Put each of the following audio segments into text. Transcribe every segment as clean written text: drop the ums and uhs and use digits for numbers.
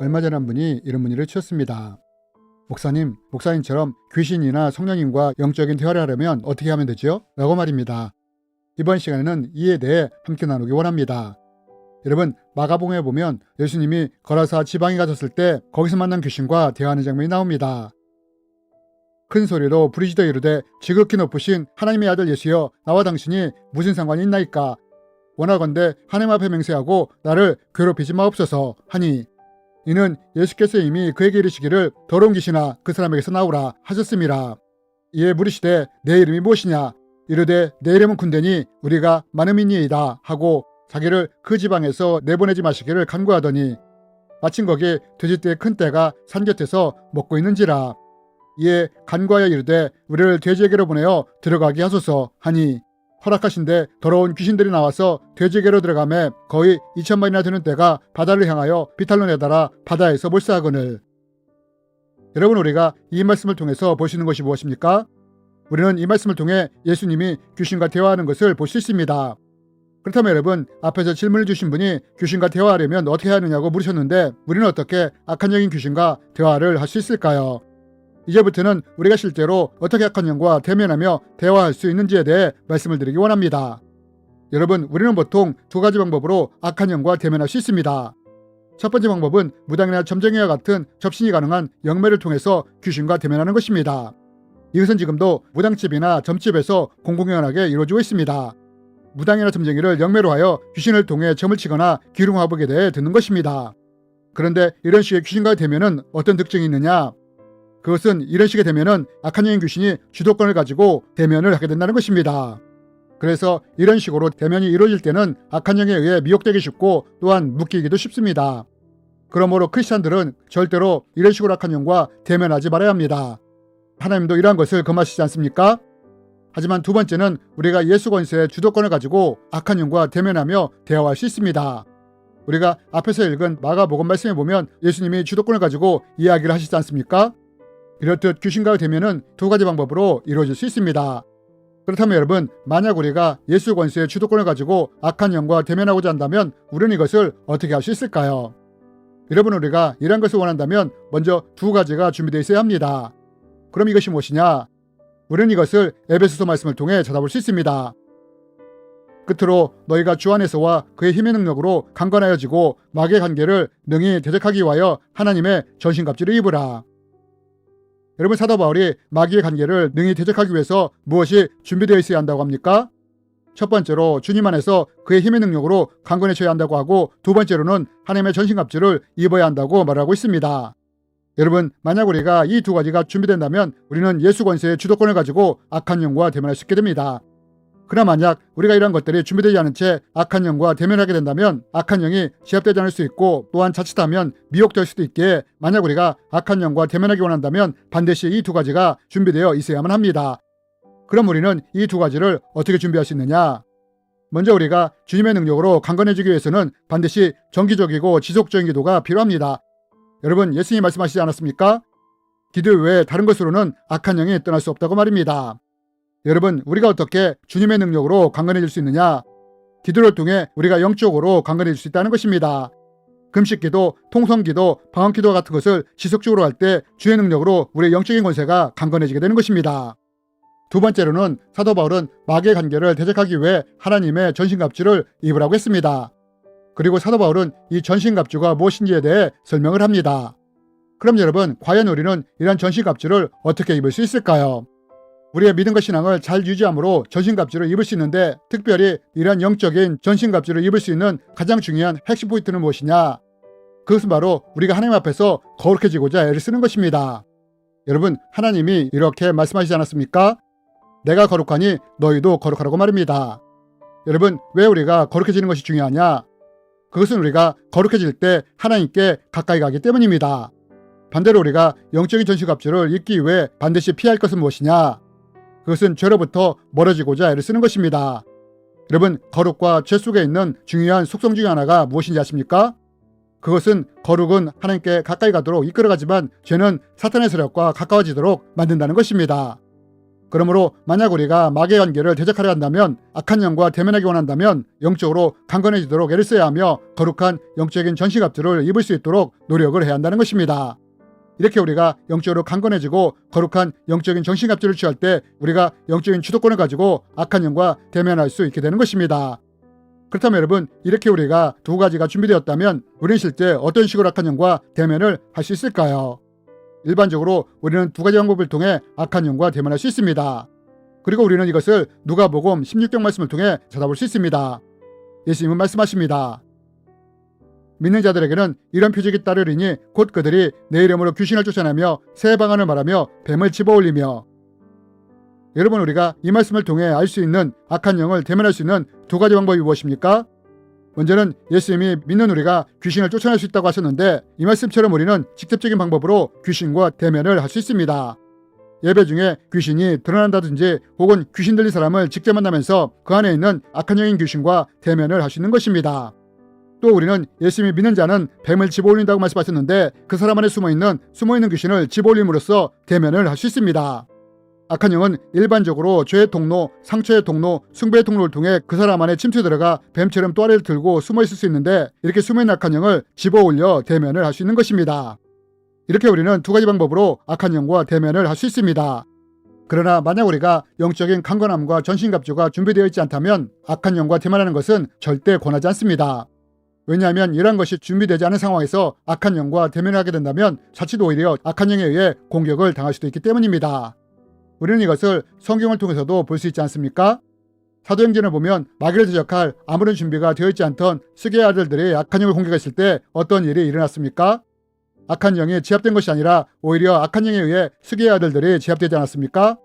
얼마 전 한 분이 이런 문의를 주셨습니다. 목사님처럼 귀신이나 성령님과 영적인 대화를 하려면 어떻게 하면 되죠? 라고 말입니다. 이번 시간에는 이에 대해 함께 나누기 원합니다. 여러분, 마가복음에 보면 예수님이 거라사 지방에 가셨을 때 거기서 만난 귀신과 대화하는 장면이 나옵니다. 큰 소리로 부르짖어 이르되 지극히 높으신 하나님의 아들 예수여, 나와 당신이 무슨 상관이 있나이까? 원하건대 하나님 앞에 맹세하고 나를 괴롭히지 마옵소서 하니, 이는 예수께서 이미 그에게 이르시기를 더러운 귀신아 그 사람에게서 나오라 하셨음이라. 이에 물으시되 내 이름이 무엇이냐? 이르되 내 이름은 군대니 우리가 많음이니이다 하고 자기를 그 지방에서 내보내지 마시기를 간구하더니, 마침 거기 돼지떼의 큰 떼가 산 곁에서 먹고 있는지라. 이에 간구하여 이르되 우리를 돼지에게로 보내어 들어가게 하소서 하니, 허락하신데 더러운 귀신들이 나와서 돼지에게로 들어가매 거의 2,000마리나 되는 떼가 바다를 향하여 비탈로 내달아 바다에서 몰사하거늘. 여러분, 우리가 이 말씀을 통해서 보시는 것이 무엇입니까? 우리는 이 말씀을 통해 예수님이 귀신과 대화하는 것을 볼 수 있습니다. 그렇다면 여러분, 앞에서 질문을 주신 분이 귀신과 대화하려면 어떻게 해야 하느냐고 물으셨는데, 우리는 어떻게 악한 영인 귀신과 대화를 할 수 있을까요? 이제부터는 우리가 실제로 어떻게 악한 영과 대면하며 대화할 수 있는지에 대해 말씀을 드리기 원합니다. 여러분, 우리는 보통 두 가지 방법으로 악한 영과 대면할 수 있습니다. 첫 번째 방법은 무당이나 점쟁이와 같은 접신이 가능한 영매를 통해서 귀신과 대면하는 것입니다. 이것은 지금도 무당집이나 점집에서 공공연하게 이루어지고 있습니다. 무당이나 점쟁이를 영매로 하여 귀신을 통해 점을 치거나 기lum화복에 대해 듣는 것입니다. 그런데 이런 식의 귀신과의 대면은 어떤 특징이 있느냐? 그것은 이런 식의 대면은 악한 영인 귀신이 주도권을 가지고 대면을 하게 된다는 것입니다. 그래서 이런 식으로 대면이 이루어질 때는 악한 영에 의해 미혹되기 쉽고 또한 묶이기도 쉽습니다. 그러므로 크리스찬들은 절대로 이런 식으로 악한 영과 대면하지 말아야 합니다. 하나님도 이러한 것을 금하시지 않습니까? 하지만 두 번째는 우리가 예수 권세의 주도권을 가지고 악한 영과 대면하며 대화할 수 있습니다. 우리가 앞에서 읽은 마가복음 말씀에 보면 예수님이 주도권을 가지고 이야기를 하시지 않습니까? 이렇듯 귀신과의 대면은 두 가지 방법으로 이루어질 수 있습니다. 그렇다면 여러분, 만약 우리가 예수 권세의 주도권을 가지고 악한 영과 대면하고자 한다면 우리는 이것을 어떻게 할 수 있을까요? 여러분, 우리가 이런 것을 원한다면 먼저 두 가지가 준비되어 있어야 합니다. 그럼 이것이 무엇이냐? 우리는 이것을 에베소서 말씀을 통해 찾아볼 수 있습니다. 끝으로 너희가 주 안에서와 그의 힘의 능력으로 강건하여지고 마귀의 관계를 능히 대적하기 위하여 하나님의 전신갑주를 입으라. 여러분, 사도 바울이 마귀의 관계를 능히 대적하기 위해서 무엇이 준비되어 있어야 한다고 합니까? 첫 번째로 주님 안에서 그의 힘의 능력으로 강건해져야 한다고 하고, 두 번째로는 하나님의 전신갑주를 입어야 한다고 말하고 있습니다. 여러분, 만약 우리가 이 두 가지가 준비된다면 우리는 예수 권세의 주도권을 가지고 악한 영과 대면할 수 있게 됩니다. 그러나 만약 우리가 이러한 것들이 준비되지 않은 채 악한 영과 대면하게 된다면 악한 영이 제압되지 않을 수 있고, 또한 자칫하면 미혹될 수도 있기에 만약 우리가 악한 영과 대면하기 원한다면 반드시 이 두 가지가 준비되어 있어야만 합니다. 그럼 우리는 이 두 가지를 어떻게 준비할 수 있느냐? 먼저 우리가 주님의 능력으로 강건해지기 위해서는 반드시 정기적이고 지속적인 기도가 필요합니다. 여러분, 예수님이 말씀하시지 않았습니까? 기도 외에 다른 것으로는 악한 영이 떠날 수 없다고 말입니다. 여러분, 우리가 어떻게 주님의 능력으로 강건해질 수 있느냐? 기도를 통해 우리가 영적으로 강건해질 수 있다는 것입니다. 금식기도, 통성기도, 방언기도 같은 것을 지속적으로 할 때 주의 능력으로 우리의 영적인 권세가 강건해지게 되는 것입니다. 두 번째로는 사도 바울은 마귀의 관계를 대적하기 위해 하나님의 전신갑주를 입으라고 했습니다. 그리고 사도 바울은 이 전신갑주가 무엇인지에 대해 설명을 합니다. 그럼 여러분, 과연 우리는 이런 전신갑주를 어떻게 입을 수 있을까요? 우리의 믿음과 신앙을 잘 유지함으로 전신갑주를 입을 수 있는데, 특별히 이러한 영적인 전신갑주를 입을 수 있는 가장 중요한 핵심 포인트는 무엇이냐? 그것은 바로 우리가 하나님 앞에서 거룩해지고자 애를 쓰는 것입니다. 여러분, 하나님이 이렇게 말씀하시지 않았습니까? 내가 거룩하니 너희도 거룩하라고 말입니다. 여러분, 왜 우리가 거룩해지는 것이 중요하냐? 그것은 우리가 거룩해질 때 하나님께 가까이 가기 때문입니다. 반대로 우리가 영적인 전신갑주를 입기 위해 반드시 피할 것은 무엇이냐? 그것은 죄로부터 멀어지고자 애를 쓰는 것입니다. 여러분, 거룩과 죄 속에 있는 중요한 속성 중에 하나가 무엇인지 아십니까? 그것은 거룩은 하나님께 가까이 가도록 이끌어가지만 죄는 사탄의 세력과 가까워지도록 만든다는 것입니다. 그러므로 만약 우리가 마귀의 관계를 대적하려 한다면, 악한 영과 대면하기 원한다면 영적으로 강건해지도록 애를 써야 하며 거룩한 영적인 전신갑주를 입을 수 있도록 노력을 해야 한다는 것입니다. 이렇게 우리가 영적으로 강건해지고 거룩한 영적인 정신갑주를 취할 때 우리가 영적인 주도권을 가지고 악한 영과 대면할 수 있게 되는 것입니다. 그렇다면 여러분, 이렇게 우리가 두 가지가 준비되었다면 우리는 실제 어떤 식으로 악한 영과 대면을 할 수 있을까요? 일반적으로 우리는 두 가지 방법을 통해 악한 영과 대면할 수 있습니다. 그리고 우리는 이것을 누가복음 16장 말씀을 통해 찾아볼 수 있습니다. 예수님은 말씀하십니다. 믿는 자들에게는 이런 표적이 따르리니 곧 그들이 내 이름으로 귀신을 쫓아내며 새 방언을 말하며 뱀을 집어올리며. 여러분, 우리가 이 말씀을 통해 알 수 있는 악한 영을 대면할 수 있는 두 가지 방법이 무엇입니까? 먼저는 예수님이 믿는 우리가 귀신을 쫓아낼 수 있다고 하셨는데, 이 말씀처럼 우리는 직접적인 방법으로 귀신과 대면을 할 수 있습니다. 예배 중에 귀신이 드러난다든지 혹은 귀신 들린 사람을 직접 만나면서 그 안에 있는 악한 영인 귀신과 대면을 할 수 있는 것입니다. 또 우리는 예수님이 믿는 자는 뱀을 집어올린다고 말씀하셨는데, 그 사람 안에 숨어있는 귀신을 집어올림으로써 대면을 할 수 있습니다. 악한 영은 일반적으로 죄의 통로, 상처의 통로, 숭배의 통로를 통해 그 사람 안에 침투해 들어가 뱀처럼 또아리를 들고 숨어있을 수 있는데, 이렇게 숨어있는 악한 영을 집어올려 대면을 할 수 있는 것입니다. 이렇게 우리는 두 가지 방법으로 악한 영과 대면을 할 수 있습니다. 그러나 만약 우리가 영적인 강건함과 전신갑주가 준비되어 있지 않다면 악한 영과 대면하는 것은 절대 권하지 않습니다. 왜냐하면 이러한 것이 준비되지 않은 상황에서 악한 영과 대면을 하게 된다면 자칫 오히려 악한 영에 의해 공격을 당할 수도 있기 때문입니다. 우리는 이것을 성경을 통해서도 볼 수 있지 않습니까? 사도행전을 보면 마귀를 대적할 아무런 준비가 되어 있지 않던 스게의 아들들이 악한 영을 공격했을 때 어떤 일이 일어났습니까? 악한 영이 제압된 것이 아니라 오히려 악한 영에 의해 스게의 아들들이 제압되지 않았습니까?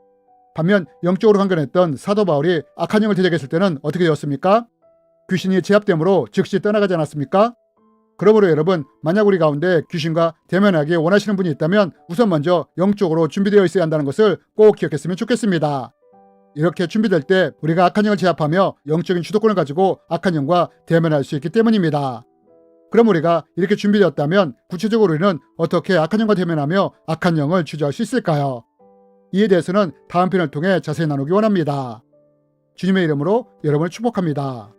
반면 영적으로 강건했던 사도 바울이 악한 영을 대적했을 때는 어떻게 되었습니까? 귀신이 제압됨으로 즉시 떠나가지 않았습니까? 그러므로 여러분, 만약 우리 가운데 귀신과 대면하기 원하시는 분이 있다면 우선 먼저 영적으로 준비되어 있어야 한다는 것을 꼭 기억했으면 좋겠습니다. 이렇게 준비될 때 우리가 악한 영을 제압하며 영적인 주도권을 가지고 악한 영과 대면할 수 있기 때문입니다. 그럼 우리가 이렇게 준비되었다면 구체적으로 우리는 어떻게 악한 영과 대면하며 악한 영을 주저할 수 있을까요? 이에 대해서는 다음 편을 통해 자세히 나누기 원합니다. 주님의 이름으로 여러분을 축복합니다.